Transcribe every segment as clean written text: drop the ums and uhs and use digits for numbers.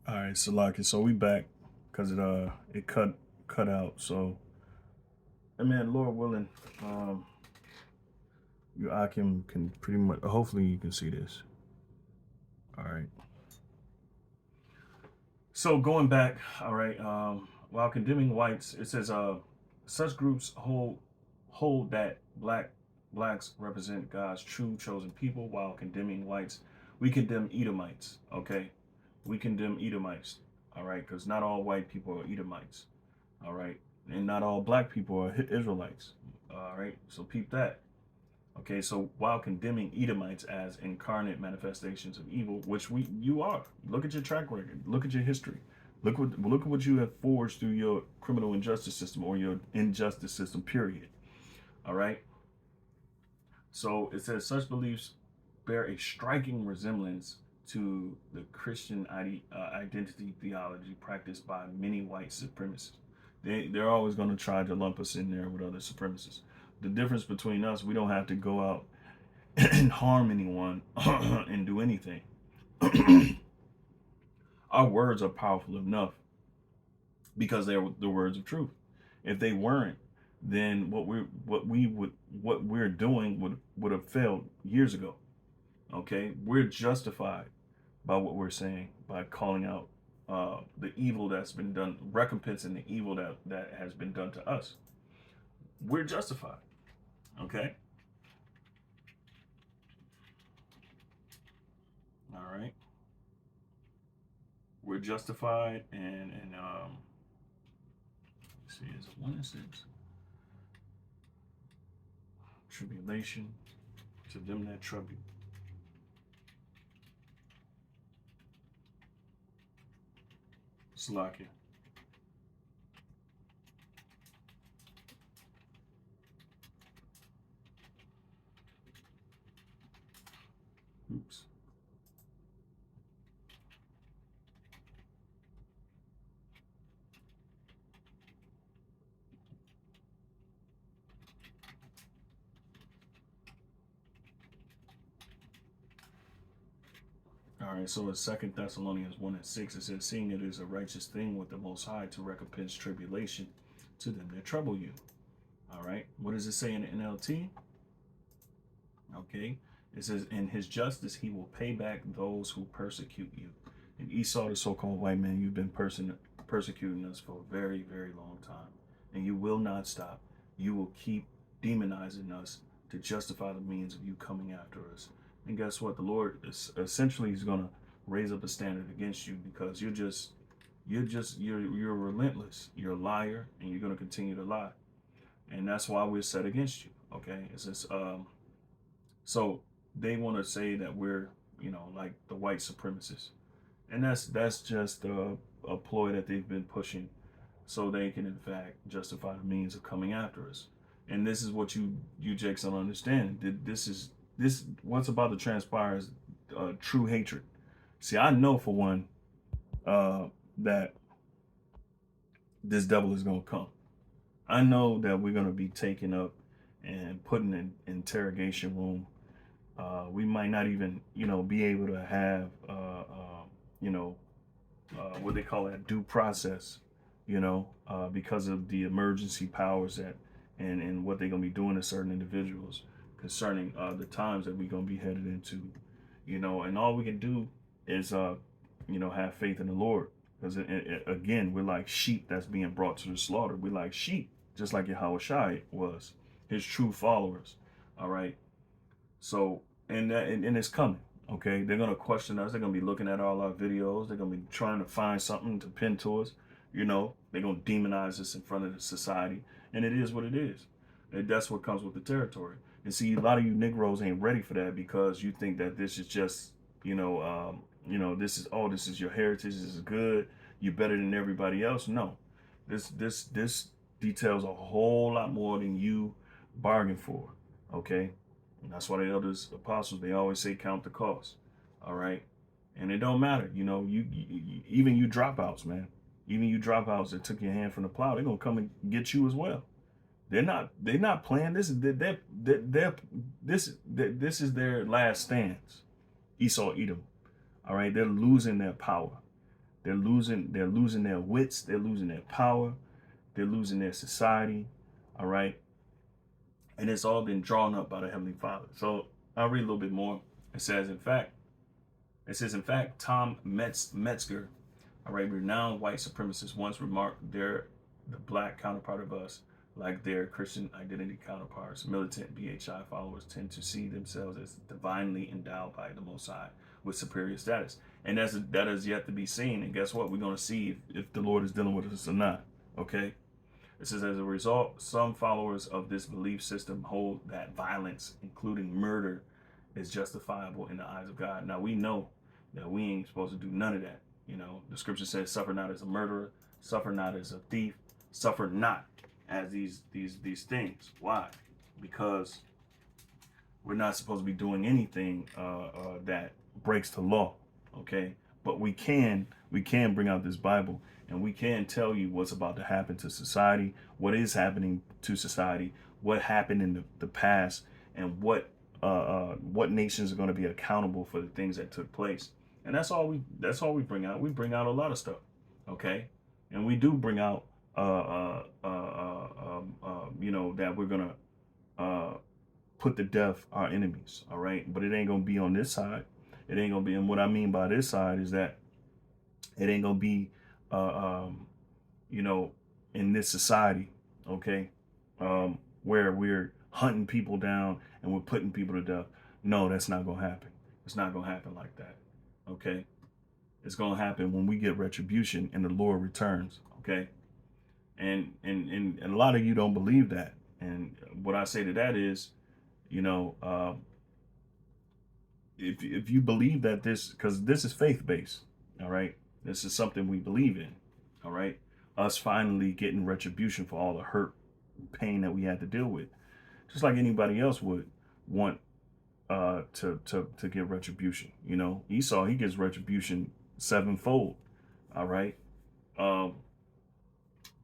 All right, Salaki. So we back because it cut out. So and man, Lord willing, your Akim can pretty much. Hopefully, you can see this. All right. So going back, all right. While condemning whites, it says such groups hold that blacks represent God's true chosen people, while condemning whites. We condemn Edomites. Okay, we condemn Edomites. All right, because not all white people are Edomites. All right, and not all black people are Israelites. All right, so peep that. Okay, so while condemning Edomites as incarnate manifestations of evil, which you are, look at your track record, look at your history, look at what you have forged through your criminal injustice system or your injustice system. Period. All right. So it says such beliefs bear a striking resemblance to the Christian identity theology practiced by many white supremacists. They're always going to try to lump us in there with other supremacists. The difference between us, we don't have to go out and harm anyone and do anything. Our words are powerful enough because they're the words of truth. If they weren't, then what we're doing would have failed years ago. Okay, we're justified by what we're saying by calling out the evil that's been done, recompensing the evil that has been done to us. We're justified. Okay. All right. We're justified, and let's see, is it 1 and 6? Tribulation to them that trouble. Slakia. Oops. All right, so in 2 Thessalonians 1 and 6, it says, seeing it is a righteous thing with the Most High to recompense tribulation to them that trouble you. All right, what does it say in the NLT? Okay, it says, in his justice, he will pay back those who persecute you. And Esau, the so called white man, you've been persecuting us for a very, very long time. And you will not stop. You will keep demonizing us to justify the means of you coming after us. And guess what? The Lord is essentially is going to raise up a standard against you because you're relentless. You're a liar, and you're going to continue to lie. And that's why we're set against you. Okay, it's just so they want to say that we're, like the white supremacists, and that's just a ploy that they've been pushing, so they can in fact justify the means of coming after us. And this is what you Jakes don't understand. This what's about to transpire is true hatred. See, I know for one that this devil is going to come. I know that we're going to be taken up and put in an interrogation room. We might not even, be able to have, what they call that due process, because of the emergency powers and what they're going to be doing to certain individuals concerning the times that we're going to be headed into, and all we can do is, have faith in the Lord. Because again, we're like sheep that's being brought to the slaughter. We're like sheep, just like Yahushua was, his true followers. All right. So, and it's coming. Okay, they're gonna question us. They're gonna be looking at all our videos. They're gonna be trying to find something to pin to us. They're gonna demonize us in front of the society, and it is what it is. And that's what comes with the territory. And see, a lot of you Negroes ain't ready for that because you think that this is just, this is your heritage. This is good. You're better than everybody else. No, this details a whole lot more than you bargained for. Okay. And that's why the elders, apostles, they always say count the cost. All right. And it don't matter. Even you dropouts, man. Even you dropouts that took your hand from the plow, they're gonna come and get you as well. They're not playing. This is this is their last stands. Esau, Edom. All right. They're losing their power. They're losing their wits. They're losing their power. They're losing their society. All right. And it's all been drawn up by the Heavenly Father. So I'll read a little bit more. It says, in fact, Tom Metzger, all right, renowned white supremacists once remarked they're the black counterpart of us, like their Christian identity counterparts. Militant BHI followers tend to see themselves as divinely endowed by the Most High with superior status. And that is yet to be seen. And guess what? We're going to see if the Lord is dealing with us or not. Okay? It says, as a result, some followers of this belief system hold that violence, including murder, is justifiable in the eyes of God. Now, we know that we ain't supposed to do none of that. You know, the scripture says, suffer not as a murderer, suffer not as a thief, suffer not as these things. Why? Because we're not supposed to be doing anything that breaks the law. Okay? But we can bring out this Bible, and we can tell you what's about to happen to society, what is happening to society, what happened in the past, and what nations are going to be accountable for the things that took place. And that's all we bring out. We bring out a lot of stuff, okay? And we do bring out that we're gonna put to death our enemies, all right? But it ain't gonna be on this side. It ain't gonna be. And what I mean by this side is that it ain't gonna be, in this society, okay, where we're hunting people down and we're putting people to death. No, that's not gonna happen. It's not gonna happen like that, okay? It's gonna happen when we get retribution and the Lord returns, okay? And a lot of you don't believe that. And what I say to that is, if you believe that because this is faith based, all right, this is something we believe in, all right, us finally getting retribution for all the hurt, pain that we had to deal with, just like anybody else would want to get retribution. Esau, he gets retribution sevenfold, all right.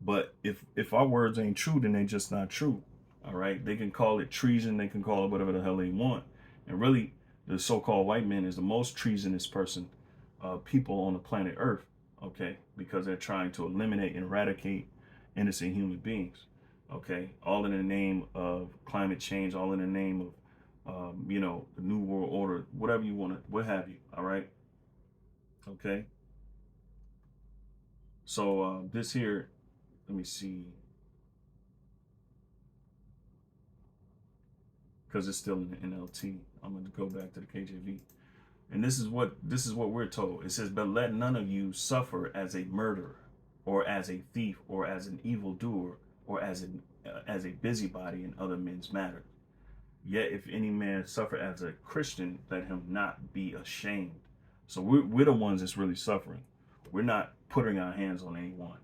But if our words ain't true, then they just not true. All right. They can call it treason. They can call it whatever the hell they want. And really, the so-called white man is the most treasonous people on the planet Earth. Okay, because they're trying to eliminate and eradicate innocent human beings. Okay, all in the name of climate change, all in the name of the new world order, whatever you want to, what have you. All right. Okay. So this here, let me see, because it's still in the NLT. I'm going to go back to the KJV. And this is what we're told. It says, but let none of you suffer as a murderer, or as a thief, or as an evildoer, or as a busybody in other men's matters. Yet if any man suffer as a Christian, let him not be ashamed. So we're the ones that's really suffering. We're not putting our hands on anyone.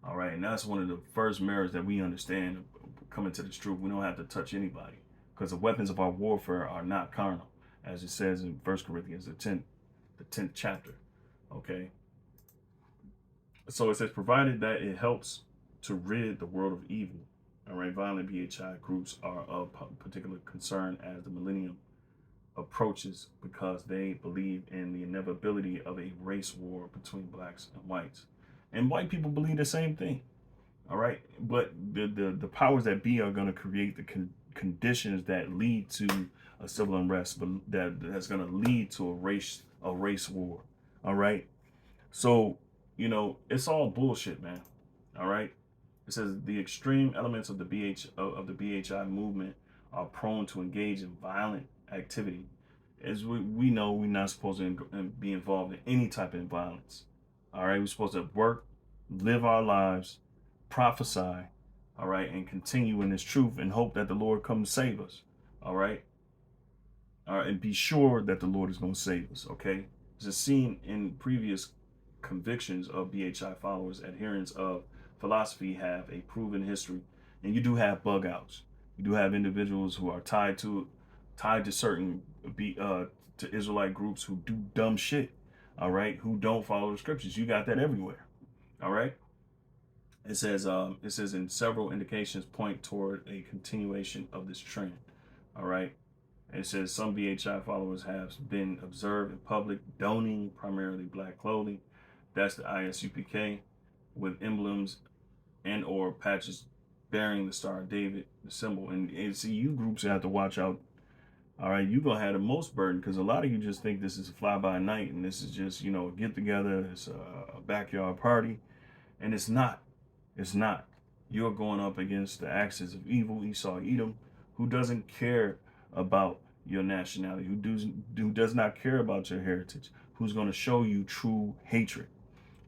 All right. And that's one of the first mirrors that we understand coming to this truth. We don't have to touch anybody, because the weapons of our warfare are not carnal, as it says in 1 Corinthians, the 10th chapter. Okay. So it says, provided that it helps to rid the world of evil. All right. Violent BHI groups are of particular concern as the millennium approaches, because they believe in the inevitability of a race war between blacks and whites. And white people believe the same thing. All right. But the powers that be are going to create the conditions that lead to a civil unrest, but that's going to lead to a race war. All right. So, it's all bullshit, man. All right. It says the extreme elements of the BHI movement are prone to engage in violent activity. As we know, we're not supposed to be involved in any type of violence. All right. We're supposed to work, live our lives, prophesy, all right, and continue in this truth and hope that the Lord comes to save us. All right. All right. And be sure that the Lord is going to save us. Okay. It's seen in previous convictions of BHI followers, adherents of philosophy have a proven history. And you do have bug outs. You do have individuals who are tied to certain to Israelite groups who do dumb shit. All right. Who don't follow the scriptures. You got that everywhere. All right. It says in several indications point toward a continuation of this trend. All right. It says some BHI followers have been observed in public donning primarily black clothing That's the ISUPK with emblems and or patches bearing the Star of David, the symbol. And see, you groups have to watch out. All right, you're going to have the most burden because a lot of you just think this is a fly-by-night and this is just, a get-together, it's a backyard party. And it's not. It's not. You're going up against the axis of evil, Esau, Edom, who doesn't care about your nationality, who does not care about your heritage, who's going to show you true hatred.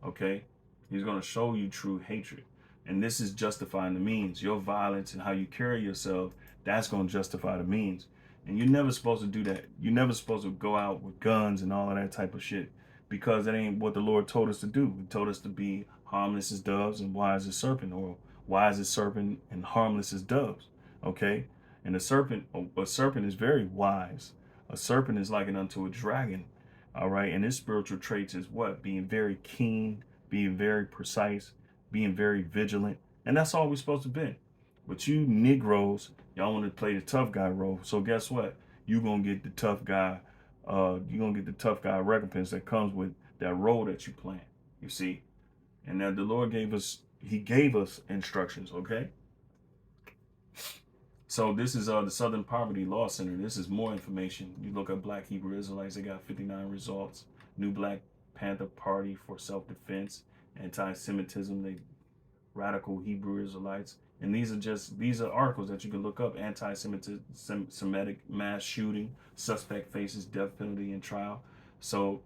Okay? He's going to show you true hatred. And this is justifying the means. Your violence and how you carry yourself, that's going to justify the means. And you're never supposed to do that. You're never supposed to go out with guns and all of that type of shit because that ain't what the Lord told us to do. He told us to be harmless as doves and wise as serpent, or wise as serpent and harmless as doves. Okay? And a serpent is very wise. A serpent is likened unto a dragon. All right? And his spiritual traits is what? Being very keen, being very precise, being very vigilant. And that's all we're supposed to be. But you Negroes, y'all want to play the tough guy role. So guess what? You're going to get the tough guy. You're going to get the tough guy recompense that comes with that role that you play. You see? And that the Lord he gave us instructions, okay? So this is the Southern Poverty Law Center. This is more information. You look up Black Hebrew Israelites, they got 59 results. New Black Panther Party for self-defense, anti-Semitism, they radical Hebrew Israelites. And these are articles that you can look up. Anti-Semitic mass shooting, suspect faces death penalty in trial. So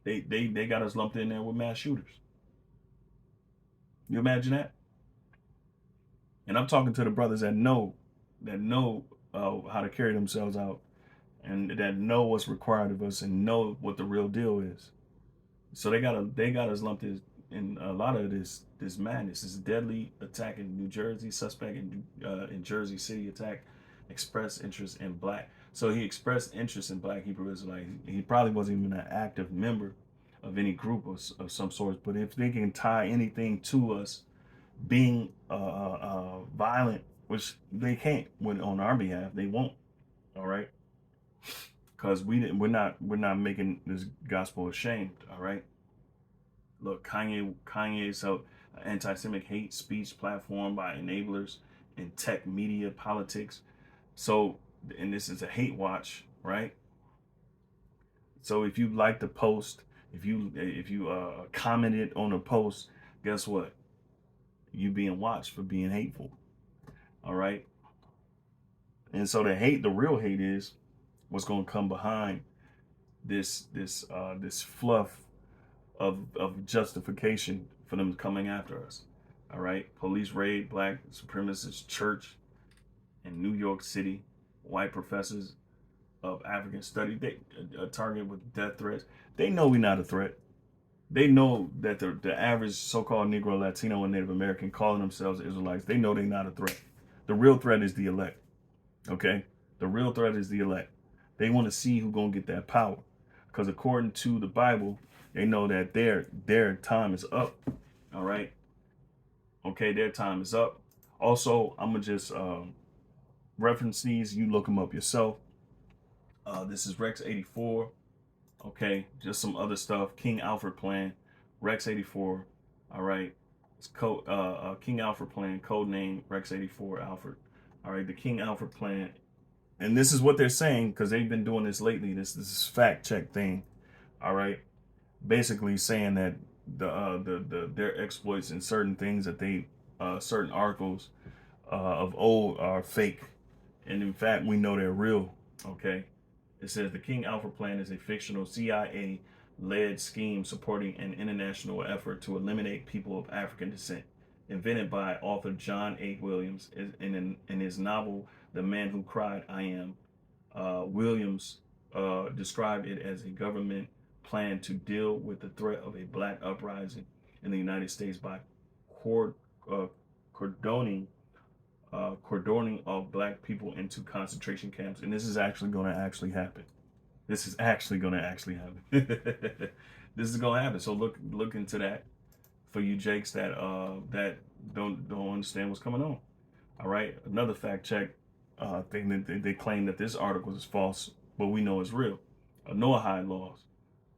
they got us lumped in there with mass shooters. You imagine that? And I'm talking to the brothers that know how to carry themselves out, and that know what's required of us and know what the real deal is. So they got us lumped in a lot of this madness. This deadly attack in New Jersey, suspect in Jersey City attack, expressed interest in black. So he expressed interest in Black Hebrew Israelite. He probably wasn't even an active member of any group of some sort. But if they can tie anything to us being violent, which they can't on our behalf, they won't. All right, because we're not making this gospel ashamed. All right. Look, Kanye's anti-Semitic hate speech platform by enablers in tech, media, politics. So, and this is a hate watch, right? So if you like the post, if you commented on a post, guess what? You being watched for being hateful. All right. And so the real hate is what's going to come behind this fluff of justification for them coming after us. All right. Police raid black supremacist church in New York City. White professors of African study, they target with death threats. They know we're not a threat. They know that the average so-called Negro, Latino, and Native American calling themselves Israelites, they know they're not a threat. The real threat is the elect. Okay? The real threat is the elect. They want to see who's going to get that power. Because according to the Bible, they know that their time is up. All right? Okay, their time is up. Also, I'm going to just reference these. You look them up yourself. This is Rex 84. Okay, just some other stuff. King Alfred Plan, Rex 84. All right, it's King Alfred Plan, code name Rex 84 Alfred. All right, the King Alfred Plan, and this is what they're saying because they've been doing this lately. This is fact check thing. All right, basically saying that their exploits and certain things that they certain articles of old are fake, and in fact we know they're real. Okay. It says the King Alfred Plan is a fictional CIA-led scheme supporting an international effort to eliminate people of African descent, invented by author John A. Williams in his novel *The Man Who Cried I Am*. Williams described it as a government plan to deal with the threat of a black uprising in the United States by cordoning of black people into concentration camps. And this is actually going to actually happen. This is actually going to actually happen. This is going to happen. So look into that for you Jakes that don't understand what's coming on. All right. Another fact check thing that they claim that this article is false, but we know it's real. Noahide laws.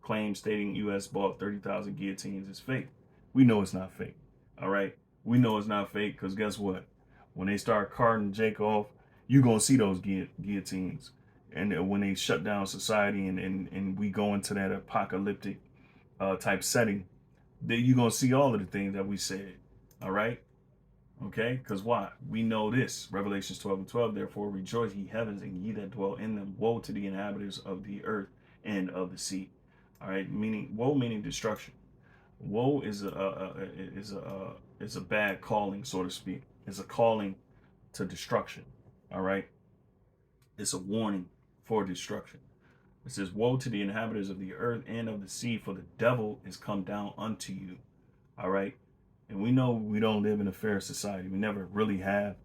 claim stating U.S. bought 30,000 guillotines is fake. We know it's not fake. All right. We know it's not fake because guess what? When they start carting Jake off, you're going to see those guillotines. And when they shut down society and we go into that apocalyptic type setting, that you're going to see all of the things that we said. All right. Okay, because why? We know this. Revelations 12:12, therefore rejoice, ye heavens, and ye that dwell in them. Woe to the inhabitants of the earth and of the sea. All right, meaning woe meaning destruction. Woe is a bad calling, so to speak. It's a calling to destruction. All right, it's a warning for destruction. It says, woe to the inhabitants of the earth and of the sea, for the devil is come down unto you. All right. And we know we don't live in a fair society. We never really have.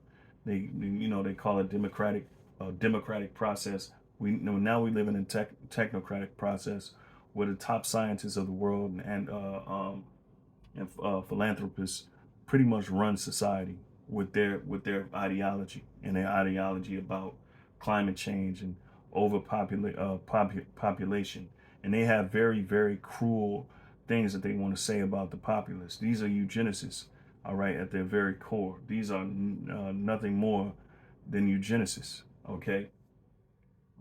They call it democratic process. We know now we live in a technocratic process where the top scientists of the world and philanthropists pretty much run society with their ideology, and their ideology about climate change and population. And they have very, very cruel things that they want to say about the populace. These are eugenicists, all right, at their very core. These are nothing more than eugenicists, okay?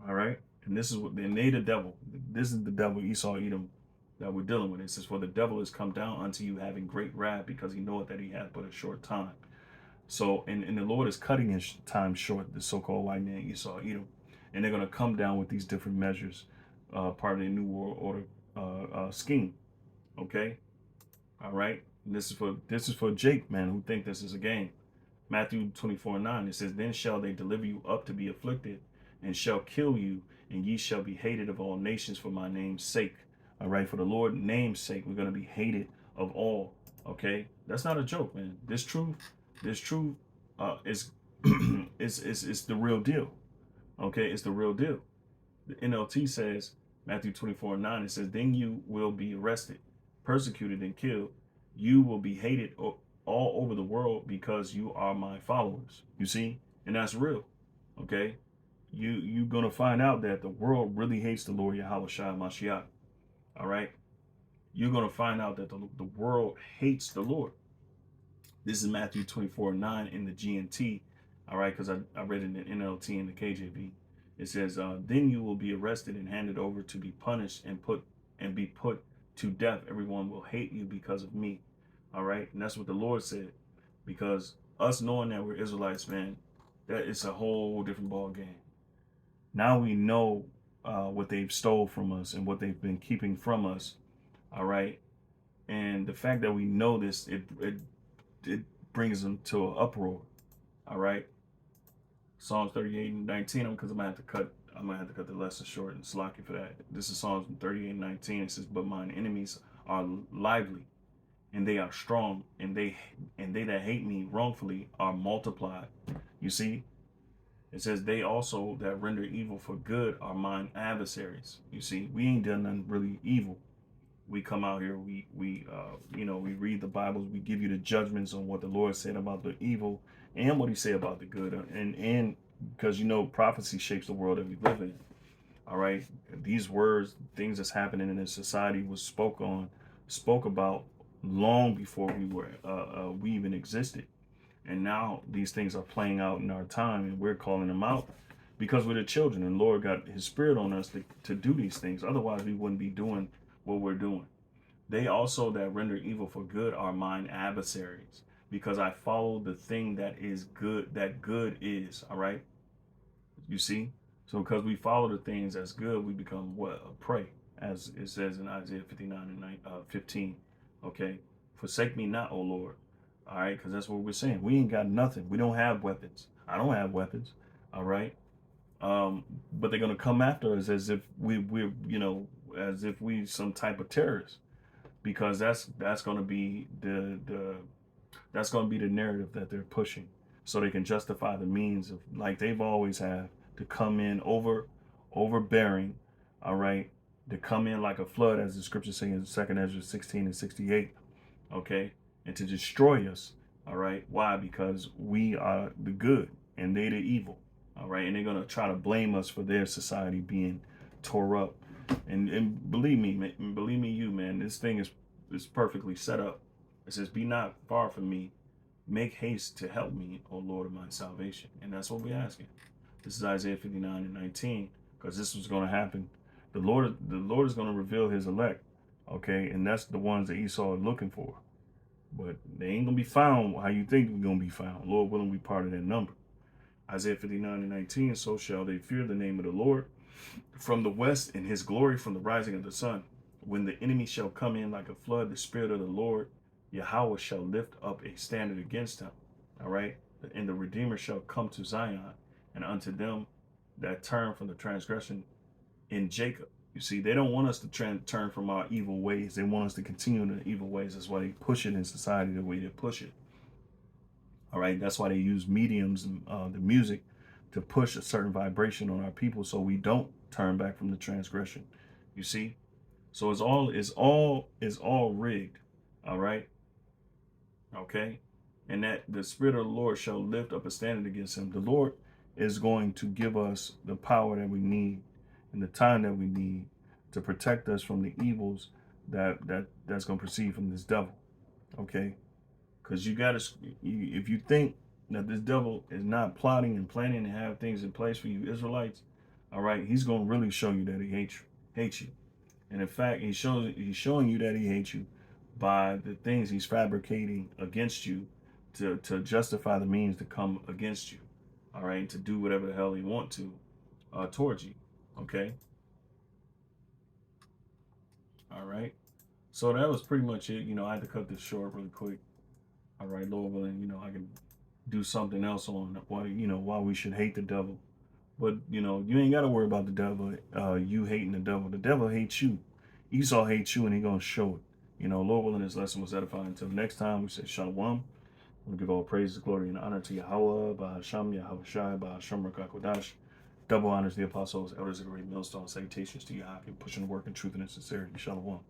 All right? And this is what they made the devil. This is the devil, Esau, Edom, that we're dealing with. It says, for the devil is come down unto you having great wrath, because he knoweth that he hath but a short time. So, and the Lord is cutting his time short, the so-called white man, Esau, Edom. And they're going to come down with these different measures, part of the New World Order scheme. Okay, all right. And this is for Jake, man, who think this is a game. Matthew 24:9. It says, then shall they deliver you up to be afflicted, and shall kill you, and ye shall be hated of all nations for my name's sake. All right, for the Lord's name's sake, we're going to be hated of all. Okay, that's not a joke, man. This truth is is the real deal. Okay, it's the real deal. The NLT says, Matthew 24:9, it says, then you will be arrested, persecuted, and killed. You will be hated all over the world because you are my followers. You see? And that's real. Okay? You're going to find out that the world really hates the Lord Yahweh Shai Mashiach. All right? You're going to find out that the world hates the Lord. This is Matthew 24:9 in the GNT. All right? Because I read it in the NLT and the KJV. It says, then you will be arrested and handed over to be punished and be put to death. Everyone will hate you because of me. All right. And that's what the Lord said, because us knowing that we're Israelites, man, that is a whole different ball game. Now we know what they've stole from us and what they've been keeping from us. All right. And the fact that we know this, it brings them to an uproar. All right. Psalms 38:19, because I'm gonna have to cut the lesson short, and slack you for that. This is Psalms 38:19. It says, but mine enemies are lively, and they are strong, and they that hate me wrongfully are multiplied. You see? It says, they also that render evil for good are mine adversaries. You see, we ain't done nothing really evil. We come out here, we read the Bibles, we give you the judgments on what the Lord said about the evil and what he said about the good. And because prophecy shapes the world that we live in. All right. These words, things that's happening in this society was spoke about long before we even existed. And now these things are playing out in our time, and we're calling them out because we're the children, and Lord got his spirit on us to do these things. Otherwise we wouldn't be doing what we're doing. They also that render evil for good are mine adversaries, because I follow the thing that is good, that good is. All right. You see? So because we follow the things that's good, we become what? A prey, as it says in Isaiah 59:15. Okay. Forsake me not, O Lord. All right. Because that's what we're saying. We ain't got nothing. We don't have weapons. I don't have weapons. All right. But they're going to come after us as if we're as if we some type of terrorist, because that's going to be that's going to be the narrative that they're pushing, so they can justify the means of, like they've always have, to come in overbearing. All right, to come in like a flood, as the scriptures say in 2 Ezra 16:68. Okay, and to destroy us. All right, why? Because we are the good and they the evil. All right, and they're going to try to blame us for their society being tore up And believe me, man, believe me, man, this thing is perfectly set up. It says, "Be not far from me, make haste to help me, O Lord of my salvation." And that's what we're asking. This is Isaiah 59:19, because this was going to happen. The Lord is going to reveal His elect, okay, and that's the ones that Esau is looking for. But they ain't gonna be found how you think they're gonna be found. Lord willing, we part of that number. Isaiah 59:19, so shall they fear the name of the Lord from the west, and his glory from the rising of the sun. When the enemy shall come in like a flood, the spirit of the Lord Yahweh shall lift up a standard against him. All right. And the Redeemer shall come to Zion, and unto them that turn from the transgression in Jacob. You see, they don't want us to turn from our evil ways. They want us to continue in the evil ways. That's why they push it in society the way they push it. All right. That's why they use mediums and the music to push a certain vibration on our people, so we don't turn back from the transgression. You see, so it's all rigged. All right. Okay. And that the spirit of the Lord shall lift up a standard against him. The Lord is going to give us the power that we need and the time that we need to protect us from the evils that's going to proceed from this devil. Okay. Because if you think that this devil is not plotting and planning to have things in place for you Israelites, all right, he's going to really show you that he hates you. And in fact, he's showing you that he hates you by the things he's fabricating against you to justify the means to come against you. All right, to do whatever the hell he want to towards you. Okay. All right. So that was pretty much it. I had to cut this short really quick. All right, Lord willing, I can do something else on why we should hate the devil. But you ain't got to worry about the devil. You hating the devil. The devil hates you. Esau hates you, and he gonna show it. Lord willing, this lesson was edifying. Until next time, we say Shalom. We give all praise, glory, and honor to Yahweh, Bahasham, Yahweh Shai, Bahasham, Rakakodash. Double honors the apostles, elders of the great millstone. Salutations to Yahweh, pushing the work in truth and in sincerity. Shalom.